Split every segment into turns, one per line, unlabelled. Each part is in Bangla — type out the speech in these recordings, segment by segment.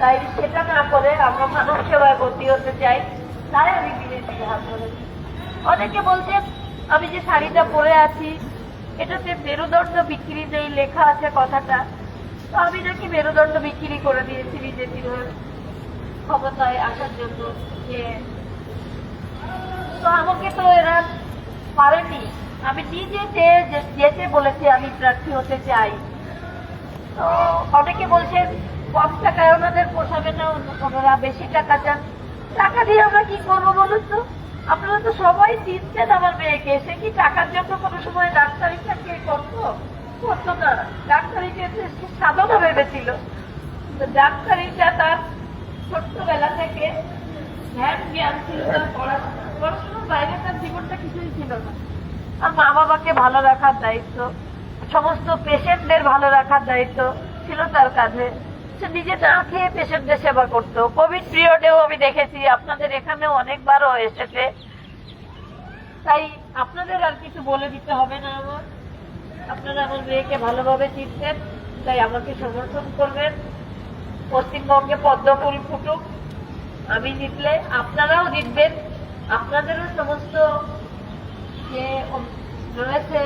তাই সেটা না করে আমরা মানব সেবায় ভর্তি হতে চাই, তাই আমি বিদেশি হাত ধরেছি। অনেকে বলছেন আমি যে শাড়িটা পরে আছি এটাতে মেরুদণ্ড বিক্রি নেই লেখা আছে কথাটা, তো আমি নাকি মেরুদণ্ড বিক্রি করে দিয়েছি বিজেপির ক্ষমতায় আসার জন্য। যে তো আমাকে তো এরা পারেনি, আমি নিজে যেতে বলেছি আমি প্রার্থী হতে চাই। তো অনেকে বলছেন কম টাকায় ওনাদের পোষাবে না, ওনারা বেশি টাকা চান। টাকা দিয়ে আমরা কি করবো বলুন তো? আপনারা তো সবাই চিনতেন আমার মেয়েকে, সে কি টাকার জন্য কোনো সময় ডাক্তারিটাকে করতো? করতো না। ডাক্তারিকে সাধনা ভেবেছিল। তো ডাক্তারিটা তার ছোট্টবেলা থেকে ধ্যান জ্ঞান ছিল, তার পড়াশোনার বাইরে তার জীবনটা কিছুই ছিল না। আর মা বাবাকে ভালো রাখার দায়িত্ব, সমস্ত পেশেন্টদের ভালো রাখার দায়িত্ব ছিল তার কাঁধে। সে নিজে না খেয়ে পেশেন্টদের সেবা করতো। কোভিড পিরিয়ডেও আমি দেখেছি, আপনাদের এখানেও অনেকবারও এসেছে। তাই আপনাদের আর কিছু বলে দিতে হবে না আমার। আপনারা আমার মেয়েকে ভালোভাবে চিনতেন, তাই আমাকে সমর্থন করবেন। পশ্চিমবঙ্গে পদ্ম ফুল ফুটুক, আমি জিতলে আপনারাও জিতবেন। আপনাদেরও সমস্ত যে রয়েছে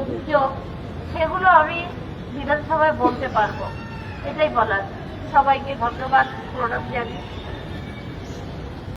অভিযোগ সেগুলো আমি বিধানসভায় বলতে পারবো, এটাই বলার। সবাইকে ধন্যবাদ, প্রণাম জানিয়ে